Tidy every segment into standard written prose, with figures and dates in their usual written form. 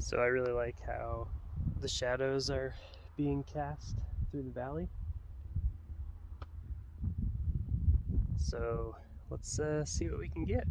So I really like how the shadows are being cast through the valley. So let's see what we can get.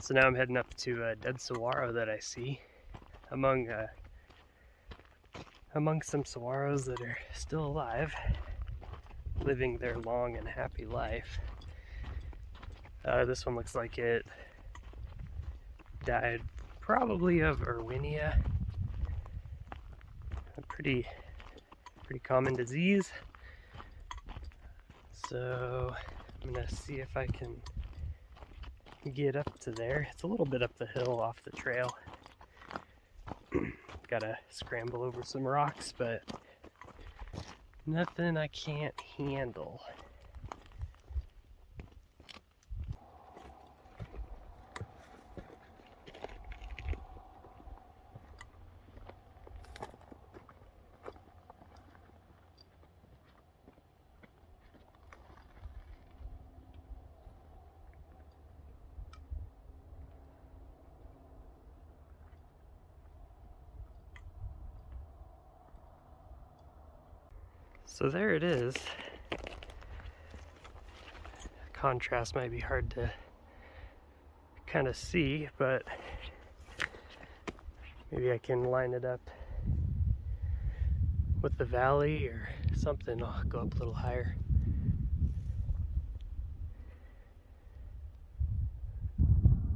So now I'm heading up to a dead saguaro that I see among some saguaros that are still alive, living their long and happy life. This one looks like it died probably of Erwinia, a pretty common disease. So I'm gonna see if I can get up to there. It's a little bit up the hill off the trail. Gotta scramble over some rocks, but nothing I can't handle. So there it is. Contrast might be hard to kind of see, but maybe I can line it up with the valley or something. I'll go up a little higher.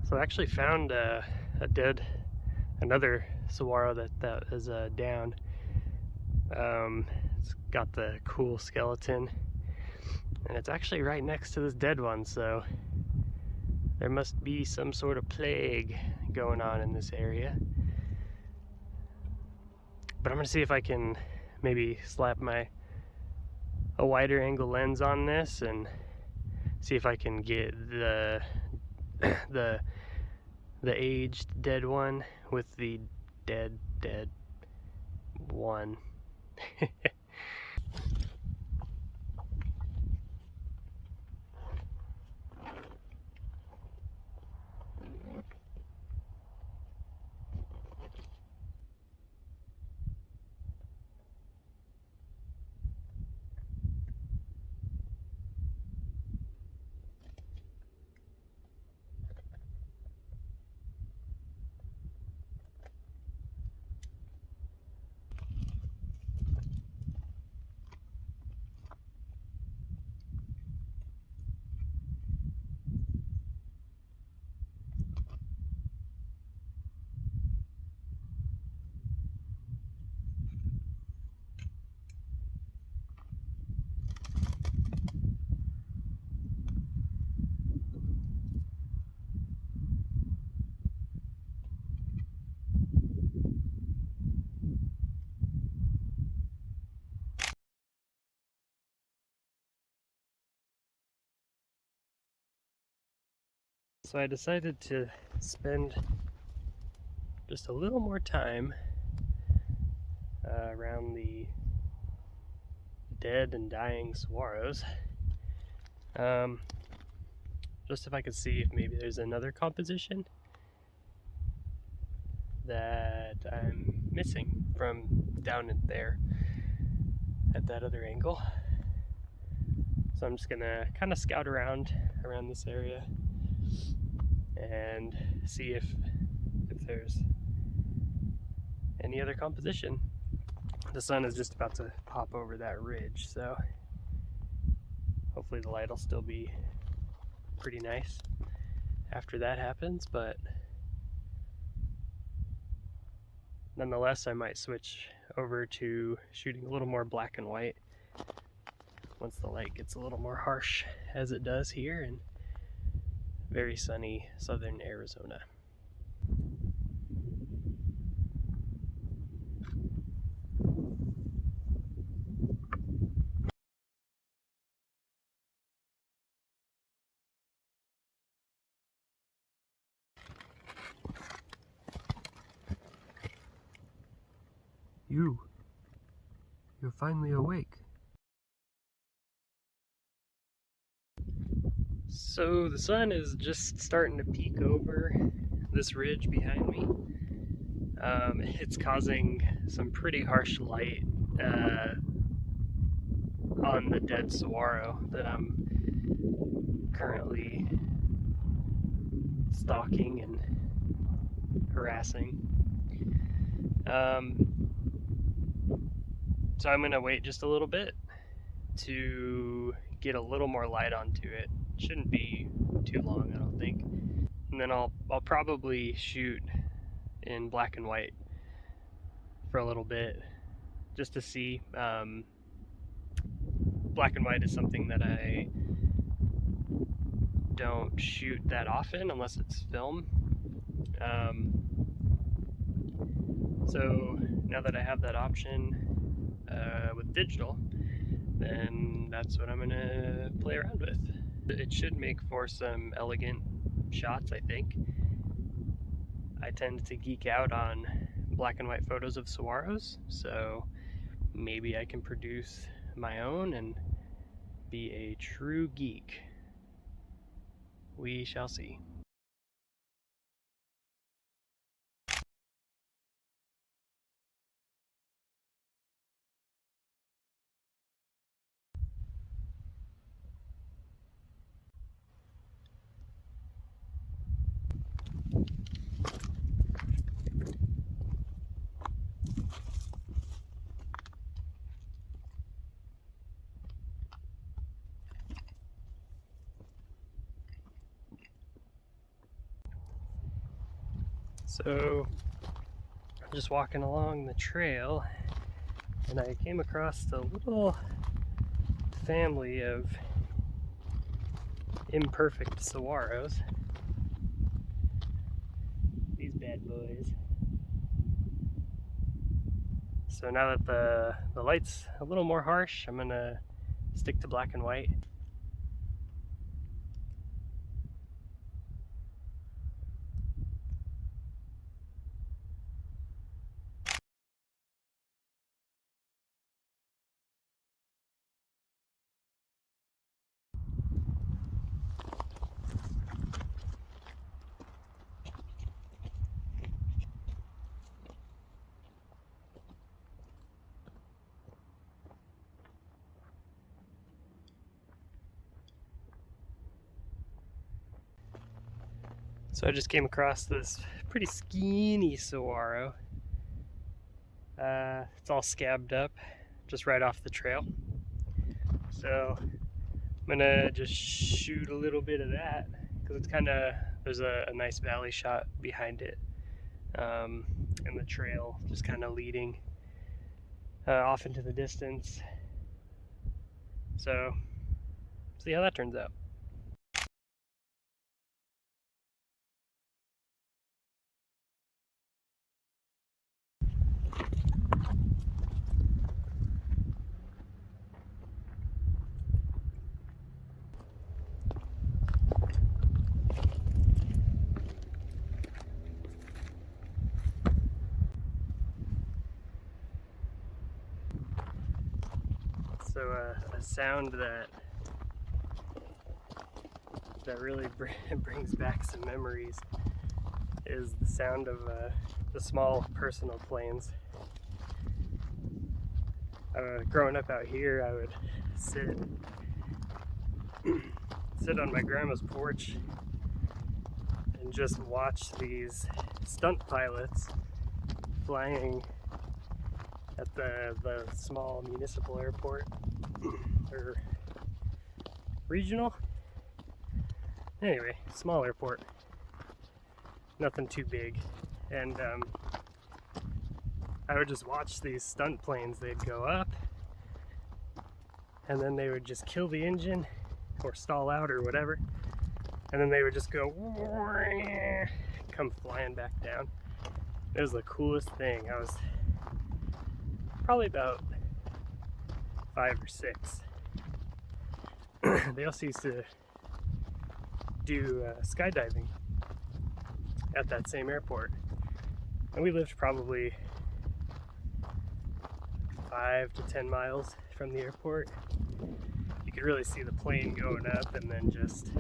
So I actually found another saguaro that is down. It's got the cool skeleton, and it's actually right next to this dead one, so there must be some sort of plague going on in this area. But I'm gonna see if I can maybe slap a wider angle lens on this and see if I can get the aged dead one with the dead one. So I decided to spend just a little more time around the dead and dying saguaros. Just if I could see if maybe there's another composition that I'm missing from down in there at that other angle. So I'm just gonna kind of scout around this area and see if there's any other composition. The sun is just about to pop over that ridge, so hopefully the light will still be pretty nice. after that happens, but nonetheless, I might switch over to shooting a little more black and white once the light gets a little more harsh, as it does here in very sunny southern Arizona. You're finally awake. So the sun is just starting to peek over this ridge behind me. It's causing some pretty harsh light on the dead saguaro that I'm currently stalking and harassing. So I'm gonna wait just a little bit to get a little more light onto it. Shouldn't be too long, I don't think. And then I'll probably shoot in black and white for a little bit just to see. Black and white is something that I don't shoot that often unless it's film. So now that I have that option with digital, then that's what I'm gonna play around with. It should make for some elegant shots, I think. I tend to geek out on black and white photos of saguaros, so maybe I can produce my own and be a true geek. We shall see. So I'm just walking along the trail and I came across a little family of imperfect saguaros. These bad boys. So now that the light's a little more harsh, I'm gonna stick to black and white. So I just came across this pretty skinny saguaro. It's all scabbed up, just right off the trail. So I'm gonna just shoot a little bit of that because it's kind of, there's a nice valley shot behind it, and the trail just kind of leading off into the distance. So see how that turns out. So a sound that really brings back some memories is the sound of the small personal planes. Growing up out here, I would sit on my grandma's porch and just watch these stunt pilots flying at the small municipal airport or regional. Anyway, small airport. nothing too big. And I would just watch these stunt planes. They'd go up and then they would just kill the engine or stall out or whatever, and then they would just go come flying back down. It was the coolest thing. I was probably about 5 or 6. They also used to do skydiving at that same airport, and we lived probably 5 to 10 miles from the airport. You could really see the plane going up and then just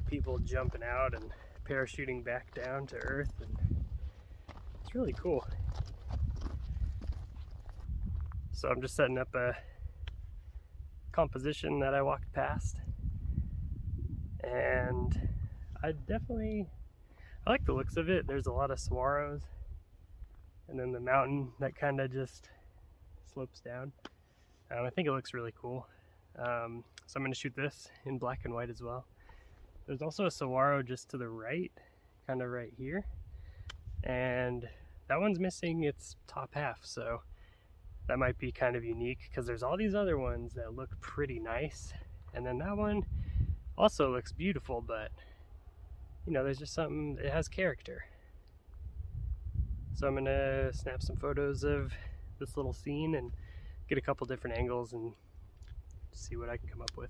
people jumping out and parachuting back down to earth, and it's really cool. So I'm just setting up a composition that I walked past, and I like the looks of it. There's a lot of saguaros, and then the mountain that kind of just slopes down. I think it looks really cool. So I'm going to shoot this in black and white as well. There's also a saguaro just to the right, kind of right here, and that one's missing its top half, so that might be kind of unique, because there's all these other ones that look pretty nice, and then that one also looks beautiful, but you know, there's just something, it has character. So I'm gonna snap some photos of this little scene and get a couple different angles and see what I can come up with.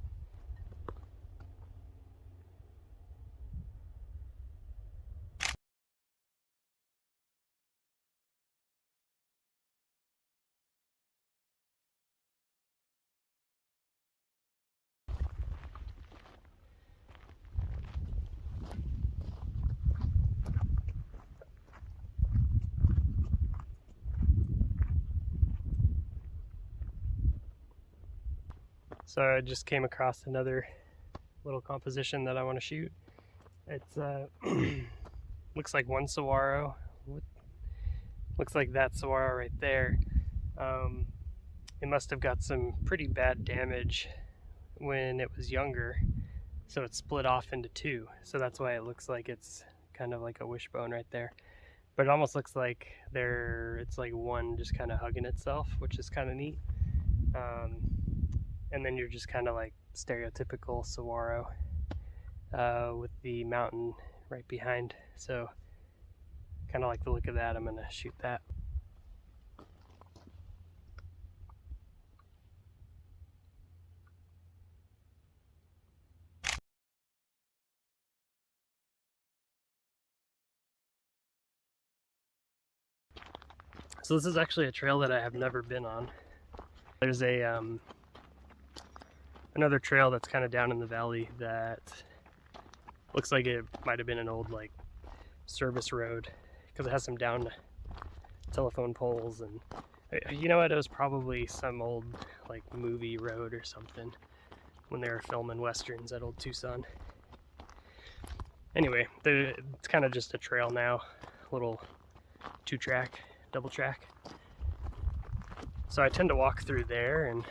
So I just came across another little composition that I want to shoot. It's looks like one saguaro. Looks like that saguaro right there. It must have got some pretty bad damage when it was younger, so it split off into 2. So that's why it looks like it's kind of like a wishbone right there. But it almost looks like it's like one just kind of hugging itself, which is kind of neat. And then you're just kind of like stereotypical saguaro with the mountain right behind. So kind of like the look of that. I'm gonna shoot that. So this is actually a trail that I have never been on. There's a another trail that's kind of down in the valley that looks like it might have been an old like service road, because it has some down telephone poles, and you know what, it was probably some old like movie road or something when they were filming westerns at old Tucson. Anyway, it's kind of just a trail now, little 2-track, double track. So I tend to walk through there, and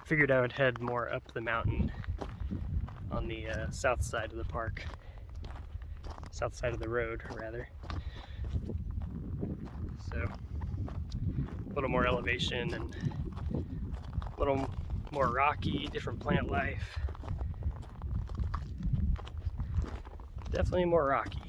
figured I would head more up the mountain on the south side of the park. South side of the road, rather. So, a little more elevation and a little more rocky, different plant life. Definitely more rocky.